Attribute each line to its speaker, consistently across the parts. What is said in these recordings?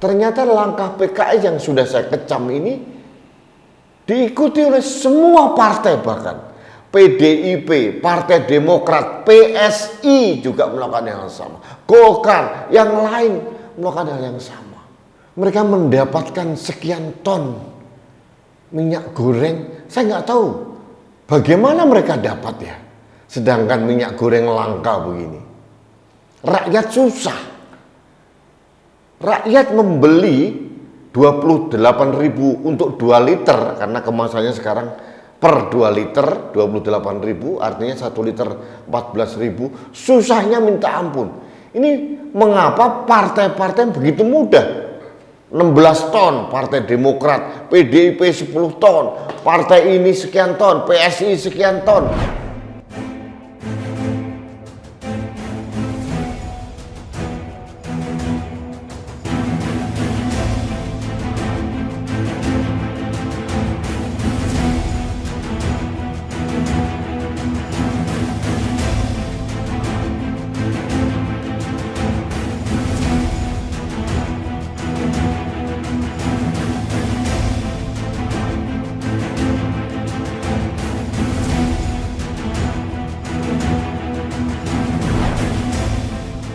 Speaker 1: Ternyata langkah PKS yang sudah saya kecam ini diikuti oleh semua partai, bahkan PDIP, Partai Demokrat, PSI juga melakukan hal yang sama. Golkar, yang lain melakukan hal yang sama. Mereka mendapatkan sekian ton minyak goreng. Saya nggak tahu bagaimana mereka dapat ya. Sedangkan minyak goreng langka begini. Rakyat susah. Rakyat membeli 28.000 untuk 2 liter karena kemasannya sekarang per 2 liter 28.000, artinya 1 liter 14.000. Susahnya minta ampun. Ini mengapa partai-partai begitu mudah? 16 ton Partai Demokrat, PDIP 10 ton, partai ini sekian ton, PSI sekian ton.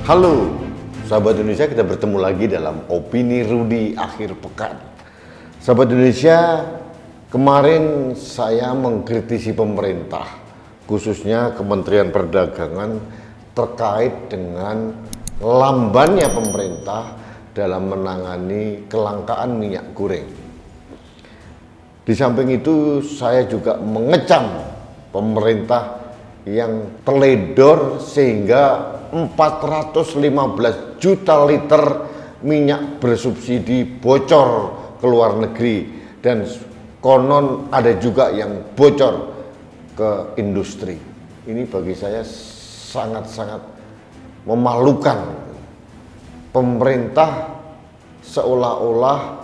Speaker 1: Halo, sahabat Indonesia, kita bertemu lagi dalam Opini Rudi akhir pekan. Sahabat Indonesia, kemarin saya mengkritisi pemerintah, khususnya Kementerian Perdagangan, terkait dengan lambannya pemerintah dalam menangani kelangkaan minyak goreng. Di samping itu, saya juga mengecam pemerintah yang teledor sehingga 415 juta liter minyak bersubsidi bocor ke luar negeri, dan konon ada juga yang bocor ke industri. Ini bagi saya sangat-sangat memalukan. Pemerintah seolah-olah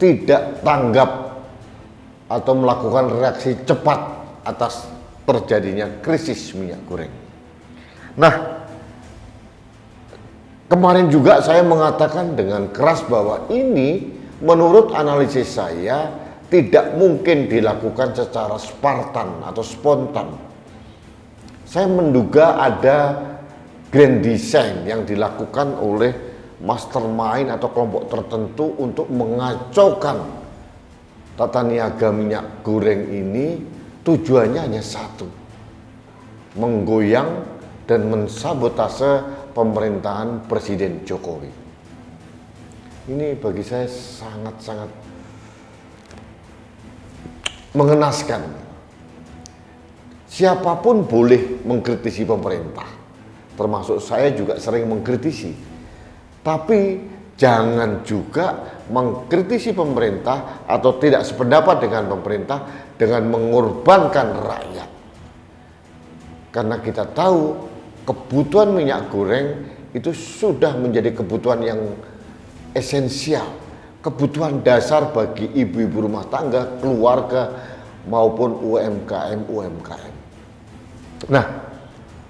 Speaker 1: tidak tanggap atau melakukan reaksi cepat atas terjadinya krisis minyak goreng. Nah, kemarin juga saya mengatakan dengan keras bahwa ini menurut analisis saya tidak mungkin dilakukan secara spartan atau spontan. Saya menduga ada grand design yang dilakukan oleh mastermind atau kelompok tertentu untuk mengacaukan tata niaga minyak goreng ini. Tujuannya hanya satu, menggoyang dan mensabotase pemerintahan Presiden Jokowi. Ini bagi saya sangat-sangat mengenaskan. Siapapun boleh mengkritisi pemerintah, termasuk saya juga sering mengkritisi. Tapi jangan juga mengkritisi pemerintah atau tidak sependapat dengan pemerintah dengan mengorbankan rakyat. Karena kita tahu kebutuhan minyak goreng itu sudah menjadi kebutuhan yang esensial, kebutuhan dasar bagi ibu-ibu rumah tangga, keluarga, maupun UMKM. Nah,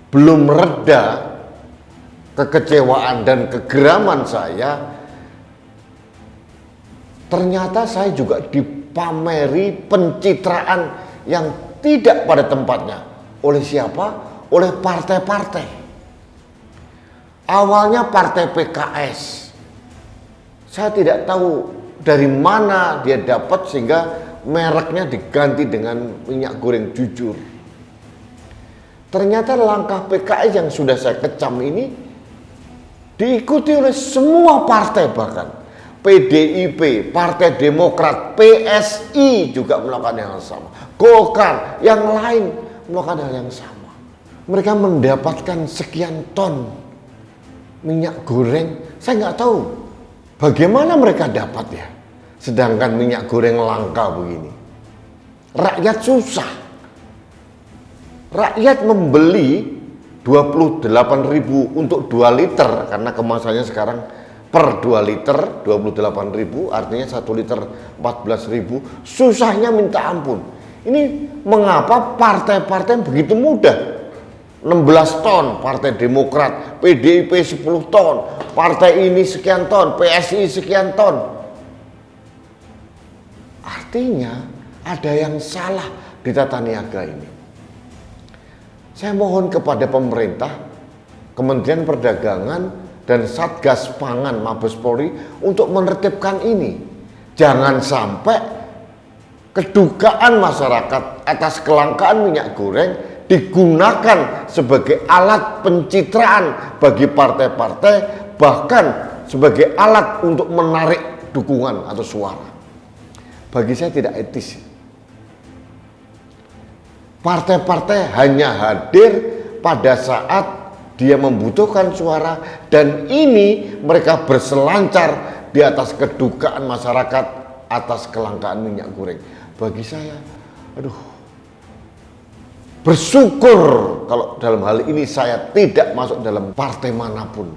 Speaker 1: belum reda kekecewaan dan kegeraman saya, ternyata saya juga dipameri pencitraan yang tidak pada tempatnya. Oleh siapa? Oleh partai-partai. Awalnya partai PKS. Saya tidak tahu dari mana dia dapat sehingga mereknya diganti dengan minyak goreng jujur. Ternyata langkah PKS yang sudah saya kecam ini diikuti oleh semua partai, bahkan PDIP, Partai Demokrat, PSI juga melakukan hal yang sama. Golkar, yang lain melakukan hal yang sama. Mereka mendapatkan sekian ton minyak goreng. Saya nggak tahu bagaimana mereka dapat ya. Sedangkan minyak goreng langka begini. Rakyat susah. Rakyat membeli 28.000 untuk 2 liter karena kemasannya sekarang per 2 liter 28.000, artinya 1 liter 14.000. Susahnya minta ampun. Ini mengapa partai-partai begitu mudah? 16 ton, Partai Demokrat, PDIP 10 ton, partai ini sekian ton, PSI sekian ton. Artinya ada yang salah di tata niaga ini. Saya mohon kepada pemerintah, Kementerian Perdagangan dan Satgas Pangan Mabes Polri untuk menertibkan ini. Jangan sampai kedukaan masyarakat atas kelangkaan minyak goreng digunakan sebagai alat pencitraan bagi partai-partai, bahkan sebagai alat untuk menarik dukungan atau suara. Bagi saya tidak etis. Partai-partai hanya hadir pada saat dia membutuhkan suara, dan ini mereka berselancar di atas kedukaan masyarakat atas kelangkaan minyak goreng. Bagi saya, bersyukur kalau dalam hal ini saya tidak masuk dalam partai manapun.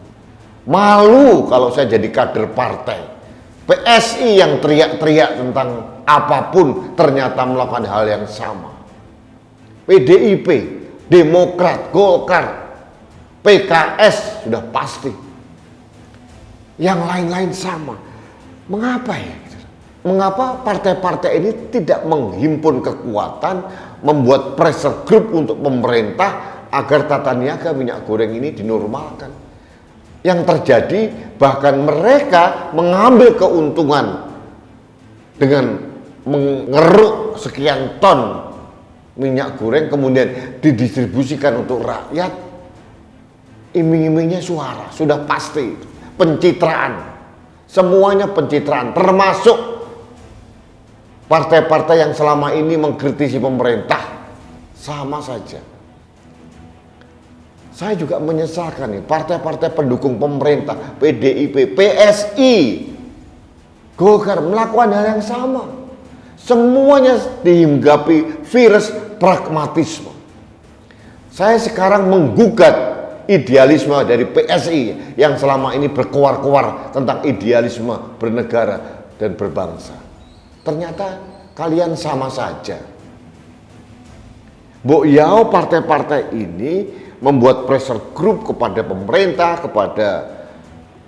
Speaker 1: Malu kalau saya jadi kader partai. PSI yang teriak-teriak tentang apapun ternyata melakukan hal yang sama. PDIP, Demokrat, Golkar, PKS sudah pasti. Yang lain-lain sama. Mengapa ya? Mengapa partai-partai ini tidak menghimpun kekuatan, membuat pressure group untuk pemerintah agar tata niaga minyak goreng ini dinormalkan? Yang terjadi bahkan mereka mengambil keuntungan dengan mengeruk sekian ton minyak goreng kemudian didistribusikan untuk rakyat. Iming-imingnya suara, sudah pasti pencitraan, semuanya pencitraan, termasuk partai-partai yang selama ini mengkritisi pemerintah, sama saja. Saya juga menyesalkan nih partai-partai pendukung pemerintah, PDIP, PSI, Golkar melakukan hal yang sama. Semuanya dihinggapi virus pragmatisme. Saya sekarang menggugat idealisme dari PSI yang selama ini berkoar-koar tentang idealisme bernegara dan berbangsa. Ternyata kalian sama saja. Mbok Yao partai-partai ini membuat pressure group kepada pemerintah, kepada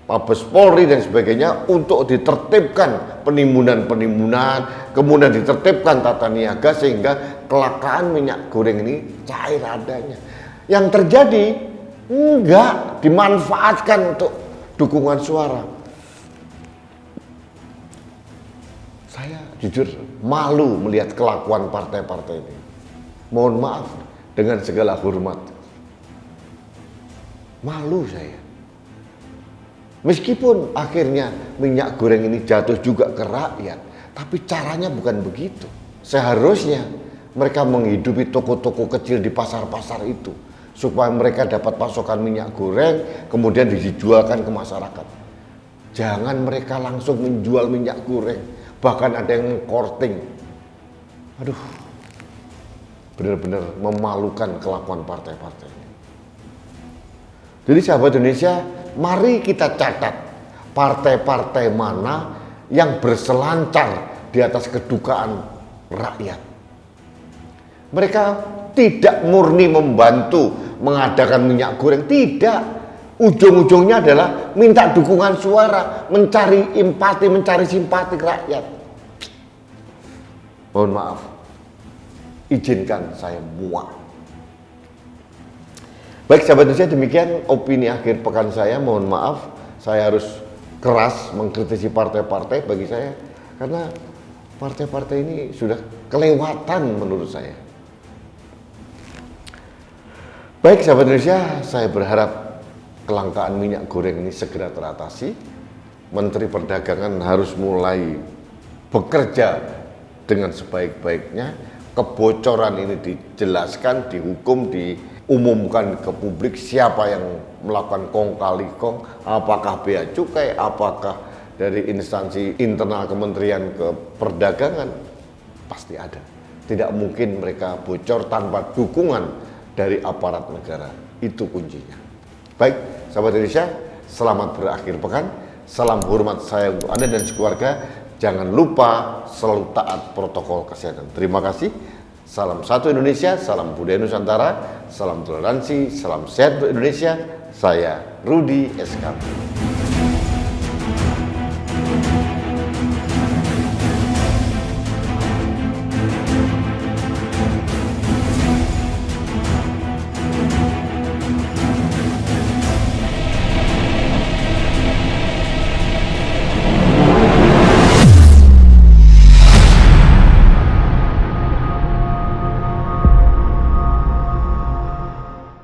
Speaker 1: Mabes Polri dan sebagainya untuk ditertibkan penimbunan-penimbunan, kemudian ditertibkan tata niaga sehingga kelangkaan minyak goreng ini cair adanya. Yang terjadi enggak dimanfaatkan untuk dukungan suara. Saya jujur malu melihat kelakuan partai-partai ini. Mohon maaf dengan segala hormat. Malu saya. Meskipun akhirnya minyak goreng ini jatuh juga ke rakyat, tapi caranya bukan begitu. Seharusnya mereka menghidupi toko-toko kecil di pasar-pasar itu, supaya mereka dapat pasokan minyak goreng, kemudian dijualkan ke masyarakat. Jangan mereka langsung menjual minyak goreng, bahkan ada yang mengkorting. Aduh, benar-benar memalukan kelakuan partai-partai ini. Jadi sahabat Indonesia, mari kita catat partai-partai mana yang berselancar di atas kedukaan rakyat. Mereka tidak murni membantu mengadakan minyak goreng, tidak. Ujung-ujungnya adalah minta dukungan suara, mencari empati, mencari simpati rakyat. Mohon maaf, izinkan saya muak. Baik sahabat Indonesia, demikian opini akhir pekan saya. Mohon maaf, saya harus keras mengkritisi partai-partai bagi saya, karena partai-partai ini sudah kelewatan menurut saya. Baik sahabat Indonesia, saya berharap kelangkaan minyak goreng ini segera teratasi. Menteri Perdagangan harus mulai bekerja dengan sebaik-baiknya. Kebocoran ini dijelaskan, dihukum, diumumkan ke publik siapa yang melakukan kong kali kong, apakah bea cukai, apakah dari instansi internal Kementerian Perdagangan, pasti ada. Tidak mungkin mereka bocor tanpa dukungan dari aparat negara. Itu kuncinya. Baik, sahabat Indonesia, selamat berakhir pekan. Salam hormat saya untuk Anda dan sekeluarga. Jangan lupa selalu taat protokol kesehatan. Terima kasih. Salam satu Indonesia, salam budaya Nusantara, salam toleransi, salam sehat untuk Indonesia. Saya Rudi SKP.